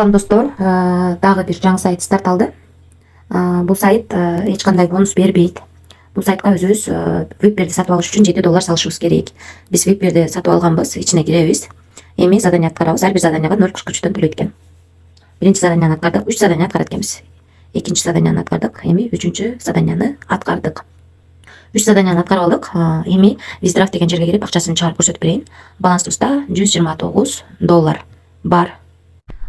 Салам достор, дагы бир жаңы сайт старт алды. Бул сайт эч кандай бонус бербейт. Бул сайтка өзүбүз випперди сатып алыш үчүн $7 салышыбыз керек. Биз випперди сатып алганбыз, ичине киребиз. Эми задание аткарабыз. Ар бир заданияга 0,43 төлөйт экен. Биринчи заданияны аткардык, 3 задания аткарат экенбиз. Экинчи заданияны аткардык, эми үчүнчү заданияны аткардык. 3 заданияны аткарып алдык. Эми виздрафт деген жерге кирип акчасын чыгарып көрсөтүп берейин. Балансыбызда $129 бар.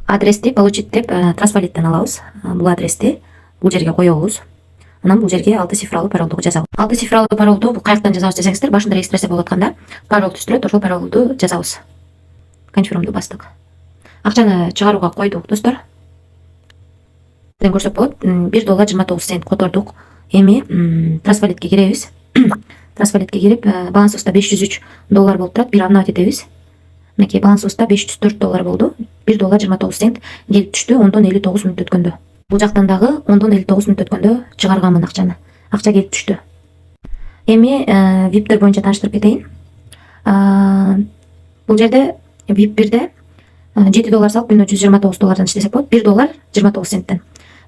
Адрести получить деп Трансвалиттен алабыз. Бул адрести бул жерге коебуз. Анан бул жерге 6 цифралуу паролду жазабыз. 6 цифралуу паролду бул каяктан жазабыз десеңиздер, башында регистрация болуп атканда пароль түстүрөт, ошол паролду жазабыз. Конфирмду бастык. Акчаны чыгарууга койдук достор. Көрсөк болот. $1.29 котордук. Эми Трансвалитке киребиз. Трансвалитке кирип, балансыбызда $503 болуп турат. Бир обновить этебиз. Мынакей балансыбызда $504 болду. $1.29 келип түштү, ондон 59 мүнөт өткөндө. Бул жактан дагы ондон 59 мүнөт өткөндө чыгарганмын акчаны. Акча келип түштү. Эми виптер боюнча тааныштырып кетейин. Бул жерде вип-1де $7 салып күнүнө $129 иштесек болот. $1.29.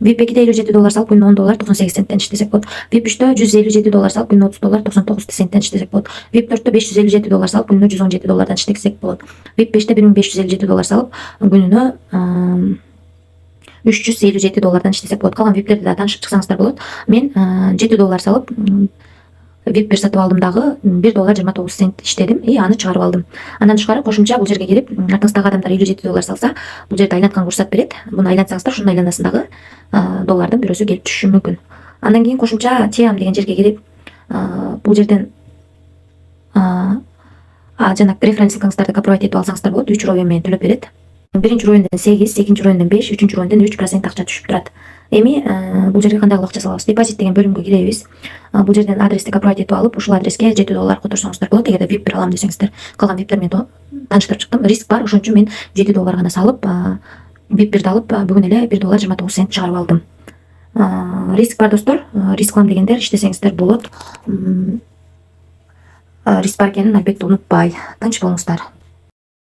VIP-2'de $57 салып күнүнө $10.98 иштесек болот. VIP-3'te $157 салып күнүнө $30.99 иштесек болот. VIP-4'te $557 салып күнүнө $117 иштесек болот. VIP-5'te $1557 салып күнүнө $357 иштесек болот. Калган VIP-лерди да таанышып чыксаңыздар болот. Мен $7 салып VIP-1 сатып алдым дагы $1.29 иштедим и аны чыгарып алдым. Андан тышкары кошумча бул жерге кирип, артыңыздагы адамдар $57 салса, бул жерде айланткан курсат берет. Буну айлантсаңыздар, ушунун айланасындагы доллардын бирөөсү келип түшүшү мүмкүн. Андан кийин кошумча TM деген жерге кирип, бул жерден жана референсингиңиздарды копировать этип алсаңыздар болот. 3 уровень менен төлөп берет. Биринчи уровеньден 8, экинчи уровеньден 5, үчүнчү уровеньден 3% акча түшүп турат. Эми бул жерге кандай акча салабыз? Депозит деген бөлүмгө киребиз. Бул жерден адрести копировать этип алып, ушул адреске $7 которсоңуздар болот. Эгерде VIP-1 алам десеңиздер, калган VIP-лер менен тааныштырып чыктым. Риск бар, ошон үчүн мен $7 гана салып, VIP-1 алып, бүгүн эле $1.29 чыгарып алдым. Риск бар достор. Риск алам дегендер иштесеңиздер болот. Риск бар экенин албетте унутпай, тынч болуңуздар.